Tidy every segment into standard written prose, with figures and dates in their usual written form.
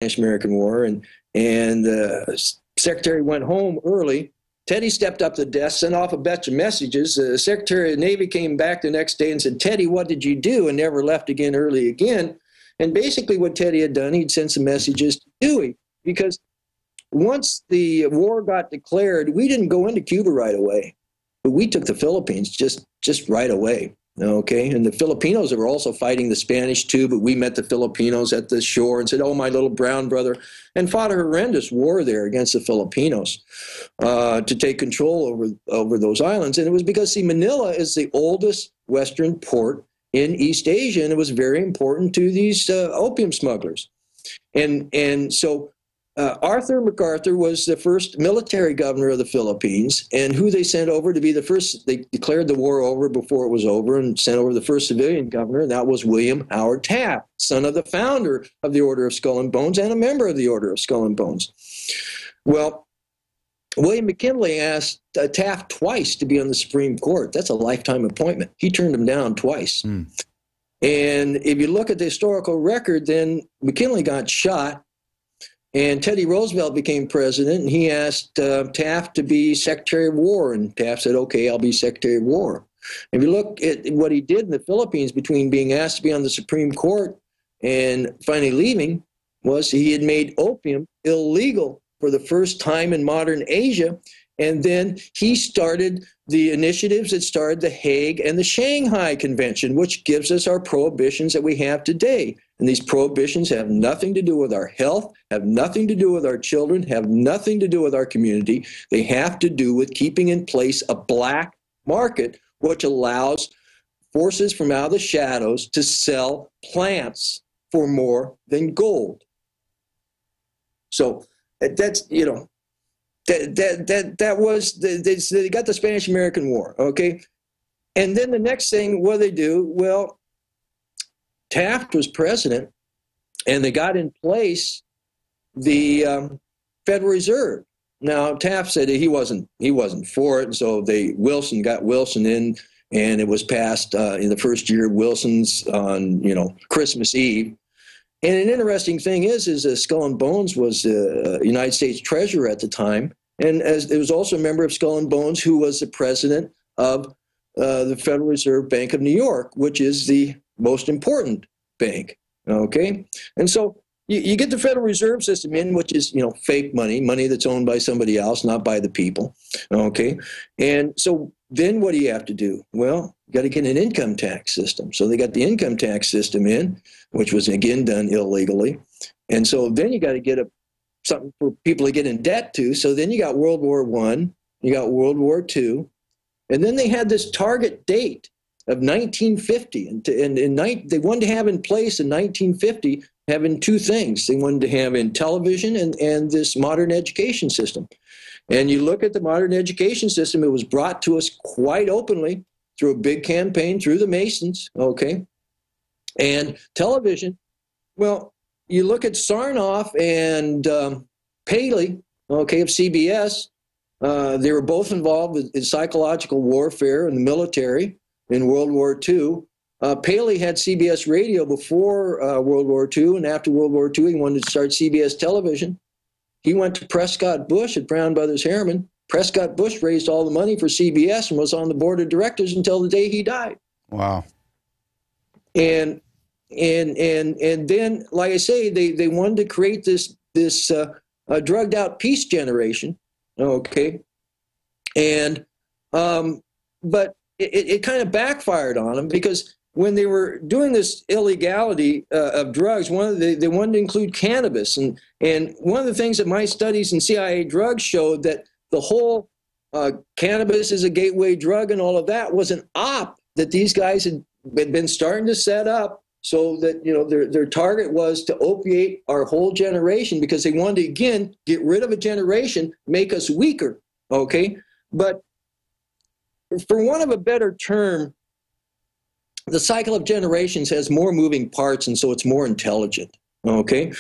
Spanish-American War, and the secretary went home early. Teddy stepped up to the desk, sent off a bunch of messages. The Secretary of the Navy came back the next day and said, Teddy, what did you do? And never left again early again. And basically what Teddy had done, he'd sent some messages to Dewey, because once the war got declared, we didn't go into Cuba right away, but we took the Philippines just right away. Okay, and the Filipinos were also fighting the Spanish too, but we met the Filipinos at the shore and said, oh, my little brown brother, and fought a horrendous war there against the Filipinos to take control over those islands. And it was because, see, Manila is the oldest Western port in East Asia, and it was very important to these opium smugglers. And so Arthur MacArthur was the first military governor of the Philippines, and who they sent over to be the first, they declared the war over before it was over and sent over the first civilian governor, and that was William Howard Taft, son of the founder of the Order of Skull and Bones and a member of the Order of Skull and Bones. Well, William McKinley asked Taft twice to be on the Supreme Court. That's a lifetime appointment. He turned him down twice. And if you look at the historical record, then McKinley got shot, and Teddy Roosevelt became president, and he asked Taft to be Secretary of War, and Taft said, okay, I'll be Secretary of War. If you look at what he did in the Philippines between being asked to be on the Supreme Court and finally leaving, was he had made opium illegal for the first time in modern Asia, and then he started the initiatives that started the Hague and the Shanghai Convention, which gives us our prohibitions that we have today. And these prohibitions have nothing to do with our health, have nothing to do with our children, have nothing to do with our community. They have to do with keeping in place a black market, which allows forces from out of the shadows to sell plants for more than gold. So that's, you know, that was, they got the Spanish-American War, okay? And then the next thing, what do they do? Well, Taft was president, and they got in place the Federal Reserve. Now, Taft said he wasn't for it, and so Wilson got Wilson in, and it was passed in the first year of Wilson's on, Christmas Eve. And an interesting thing is Skull and Bones was United States Treasurer at the time, and as it was also a member of Skull and Bones who was the president of the Federal Reserve Bank of New York, which is the most important bank. Okay, and so you get the Federal Reserve System in, which is fake money that's owned by somebody else, not by the people. Okay, and so then what do you have to do? Well, you got to get an income tax system. So they got the income tax system in, which was again done illegally. And so then you got to get something for people to get in debt to. So then you got World War I, you got World War II, and then they had this target date of 1950. And they wanted to have in place in 1950 having two things. They wanted to have in television and this modern education system. And you look at the modern education system, it was brought to us quite openly through a big campaign through the Masons, okay? And television, well, you look at Sarnoff and Paley, okay, of CBS, they were both involved in psychological warfare in the military in World War II. Paley had CBS radio before World War II, and after World War II, he wanted to start CBS television. He went to Prescott Bush at Brown Brothers Harriman. Prescott Bush raised all the money for CBS and was on the board of directors until the day he died. Wow. And then, like I say, they wanted to create this drugged out peace generation, okay? And but it kind of backfired on them, because when they were doing this illegality of drugs, they wanted to include cannabis. And one of the things that my studies in CIA drugs showed, that the whole cannabis is a gateway drug and all of that was an op that these guys had been starting to set up, so that their target was to opiate our whole generation, because they wanted to, again, get rid of a generation, make us weaker, okay? But for want of a better term, the cycle of generations has more moving parts, and so it's more intelligent, okay?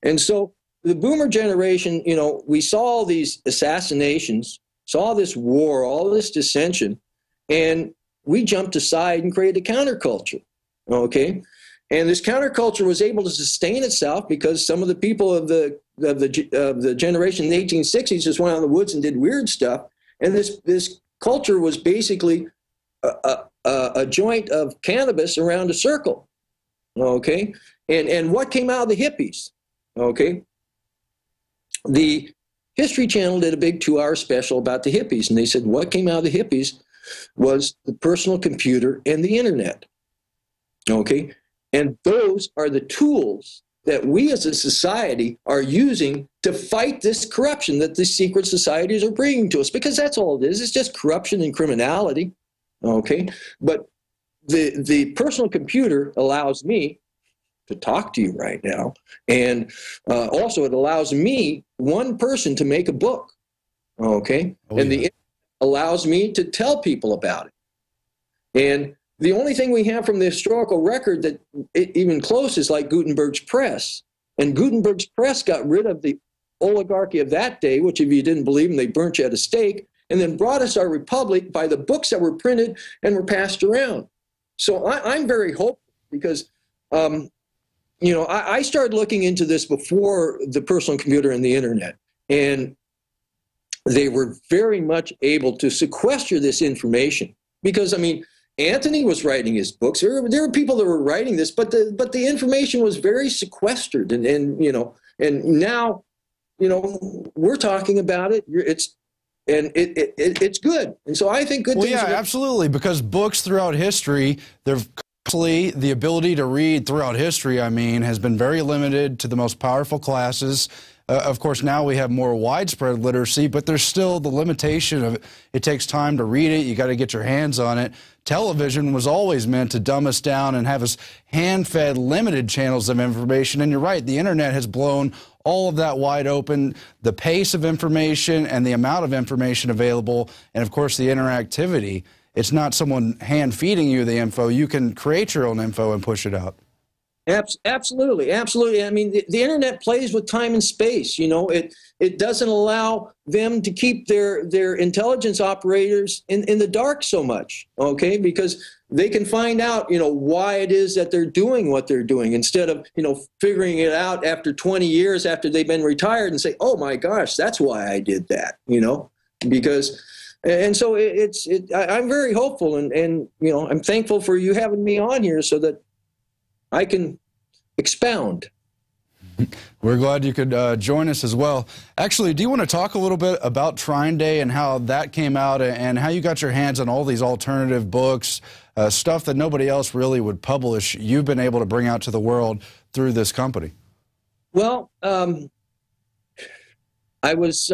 And so the boomer generation, we saw all these assassinations, saw this war, all this dissension, and we jumped aside and created a counterculture, okay? And this counterculture was able to sustain itself because some of the people of the generation in the 1860s just went out in the woods and did weird stuff. And this culture was basically a joint of cannabis around a circle. Okay, and what came out of the hippies? Okay, the History Channel did a big 2-hour special about the hippies, and they said what came out of the hippies was the personal computer and the internet. Okay. And those are the tools that we as a society are using to fight this corruption that the secret societies are bringing to us, because that's all it is. It's just corruption and criminality. Okay. But the personal computer allows me to talk to you right now. And also it allows me, one person, to make a book. Okay. Oh, and the internet allows me to tell people about it. And the only thing we have from the historical record that even close is like Gutenberg's press. And Gutenberg's press got rid of the oligarchy of that day, which if you didn't believe them, they burnt you at a stake, and then brought us our republic by the books that were printed and were passed around. So I'm very hopeful because, you know, I started looking into this before the personal computer and the internet. And they were very much able to sequester this information because, I mean, Anthony was writing his books. There were people that were writing this, but the information was very sequestered, and you know, and now, you know, we're talking about it. It's good, and so I think good. Well, things yeah, absolutely, because books throughout history, the ability to read throughout history, I mean, has been very limited to the most powerful classes. Of course, now we have more widespread literacy, but there's still the limitation of it takes time to read it. You got to get your hands on it. Television was always meant to dumb us down and have us hand-fed limited channels of information. And you're right, the internet has blown all of that wide open. The pace of information and the amount of information available, and of course the interactivity. It's not someone hand-feeding you the info. You can create your own info and push it out. Absolutely, absolutely. I mean, the internet plays with time and space. You know, it doesn't allow them to keep their intelligence operators in the dark so much. Okay, because they can find out, you know, why it is that they're doing what they're doing instead of, you know, figuring it out after 20 years after they've been retired and say, oh my gosh, that's why I did that. You know, because. And so I'm very hopeful, and you know, I'm thankful for you having me on here so that I can expound. We're glad you could join us as well. Actually, do you want to talk a little bit about Trine Day and how that came out and how you got your hands on all these alternative books, stuff that nobody else really would publish, you've been able to bring out to the world through this company? Well, I was...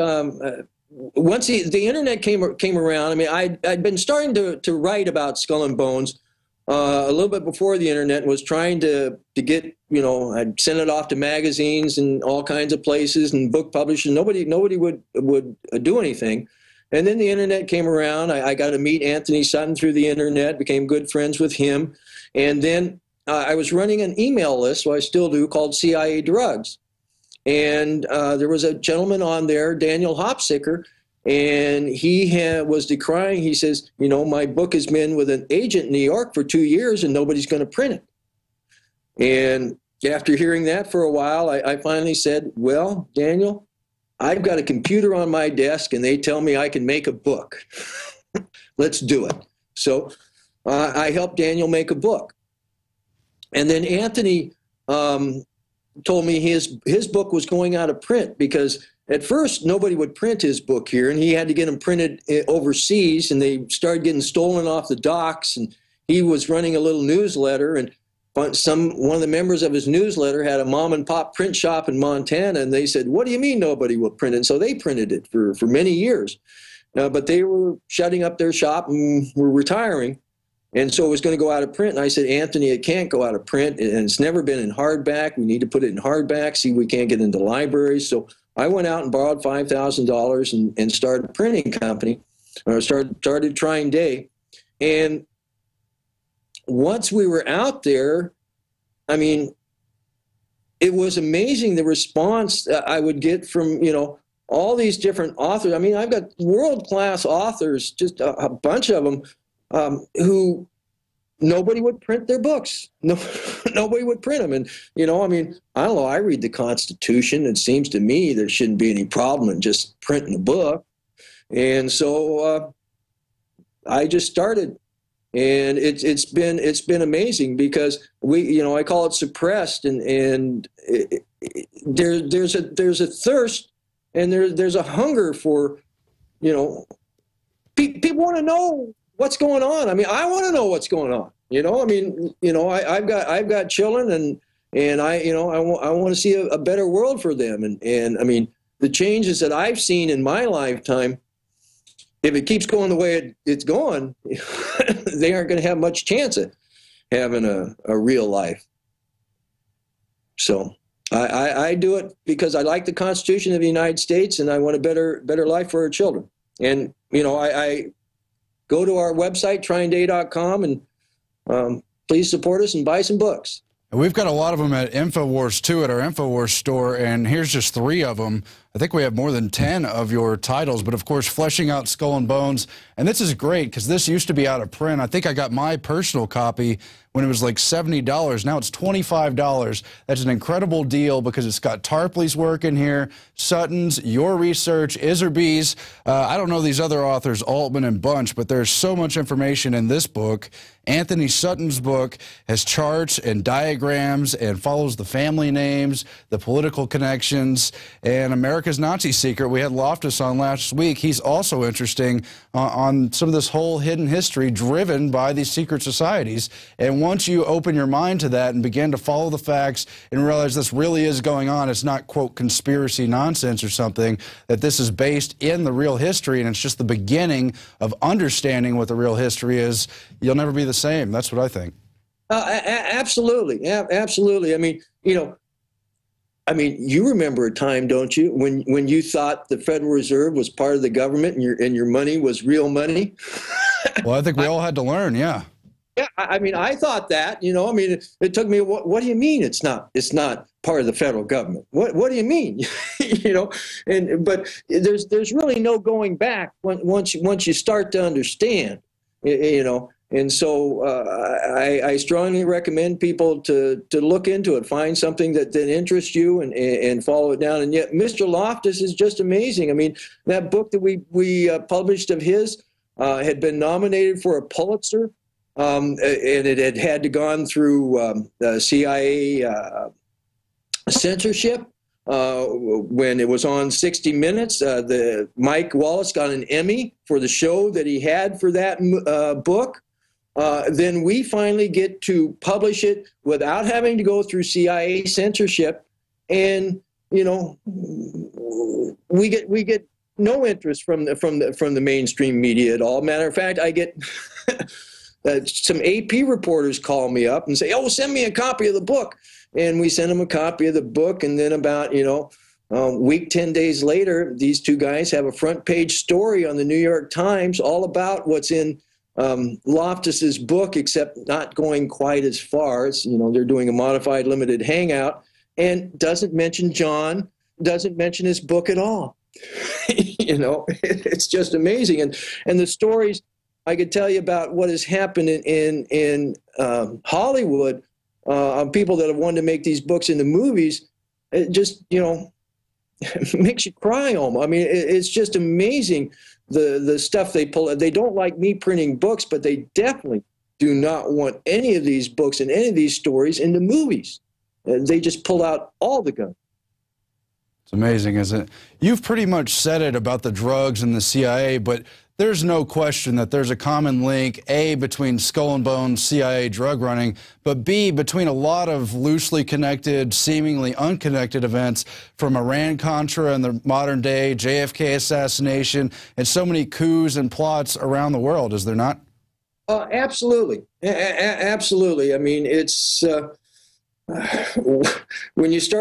once the internet came around, I mean, I'd been starting to write about Skull and Bones a little bit before the internet, was trying to get, you know, I'd send it off to magazines and all kinds of places and book publishers. Nobody would do anything. And then the internet came around. I got to meet Anthony Sutton through the internet, became good friends with him. And then I was running an email list, so I still do, called CIA Drugs. And there was a gentleman on there, Daniel Hopsicker, and he was decrying. He says, you know, my book has been with an agent in New York for 2 years and nobody's going to print it. And after hearing that for a while, I finally said, well, Daniel, I've got a computer on my desk and they tell me I can make a book. Let's do it. So I helped Daniel make a book. And then Anthony told me his book was going out of print because at first nobody would print his book here, and he had to get them printed overseas, and they started getting stolen off the docks. And he was running a little newsletter, and one of the members of his newsletter had a mom and pop print shop in Montana, and they said, what do you mean nobody will print it? And so they printed it for many years. But they were shutting up their shop and were retiring. And so it was going to go out of print. And I said, Anthony, it can't go out of print. And it's never been in hardback. We need to put it in hardback. See, we can't get into libraries. So I went out and borrowed $5,000 and started a printing company, or started Trine Day. And once we were out there, I mean, it was amazing the response that I would get from, you know, all these different authors. I mean, I've got world-class authors, just a bunch of them, who nobody would print their books. No, nobody would print them. And, you know, I mean, I don't know, I read the Constitution. It seems to me there shouldn't be any problem in just printing a book. And so I just started. And it's been amazing because I call it suppressed, and there's a thirst, and there's a hunger for, people want to know what's going on. I mean, I want to know what's going on. I've got children, and I want to see a better world for them. And I mean, the changes that I've seen in my lifetime, if it keeps going the way it's going, they aren't going to have much chance of having a real life. So I do it because I like the Constitution of the United States, and I want a better life for our children. And, I go to our website, tryingday.com, and please support us and buy some books. We've got a lot of them at INFOWARS, too, at our INFOWARS store, and here's just 3 of them. I think we have more than 10 of your titles, but of course, Fleshing Out Skull and Bones. And this is great because this used to be out of print. I think I got my personal copy when it was like $70. Now it's $25. That's an incredible deal because it's got Tarpley's work in here, Sutton's, your research, Iserby's. I don't know these other authors, Altman and Bunch, but there's so much information in this book. Anthony Sutton's book has charts and diagrams and follows the family names, the political connections, and America's Nazi Secret. We had Loftus on last week. He's also interesting on some of this whole hidden history driven by these secret societies. And once you open your mind to that and begin to follow the facts and realize this really is going on, it's not, quote, conspiracy nonsense or something, that this is based in the real history and it's just the beginning of understanding what the real history is, you'll never be the same. That's what I think. Absolutely. Absolutely. I mean, you remember a time, don't you, when you thought the Federal Reserve was part of the government and your money was real money? Well, I think we all had to learn, yeah. Yeah, I mean, I thought that, it took me, what do you mean it's not part of the federal government? What do you mean? But there's really no going back once you start to understand, And so I strongly recommend people to look into it, find something that interests you and follow it down. And yet Mr. Loftus is just amazing. I mean, that book that we published of his had been nominated for a Pulitzer, and it had to gone through CIA censorship. When it was on 60 Minutes, Mike Wallace got an Emmy for the show that he had for that book. Then we finally get to publish it without having to go through CIA censorship, and we get no interest from the mainstream media at all. Matter of fact, I get some AP reporters call me up and say, "Oh, send me a copy of the book," and we send them a copy of the book, and then about week 10 days later, these 2 guys have a front page story on the New York Times all about what's in Loftus's book, except not going quite as far. It's, they're doing a modified limited hangout, and doesn't mention John, doesn't mention his book at all. It's just amazing. And the stories I could tell you about what has happened in Hollywood on people that have wanted to make these books into movies, it just, makes you cry almost. I mean, it's just amazing. The stuff they pull. They don't like me printing books, but they definitely do not want any of these books and any of these stories into movies. They just pull out all the guns. It's amazing, isn't it? You've pretty much said it about the drugs and the CIA, but there's no question that there's a common link, A, between Skull and Bones, CIA drug running, but B, between a lot of loosely connected, seemingly unconnected events from Iran-Contra and the modern day, JFK assassination, and so many coups and plots around the world, is there not? Absolutely. Absolutely. I mean, it's when you start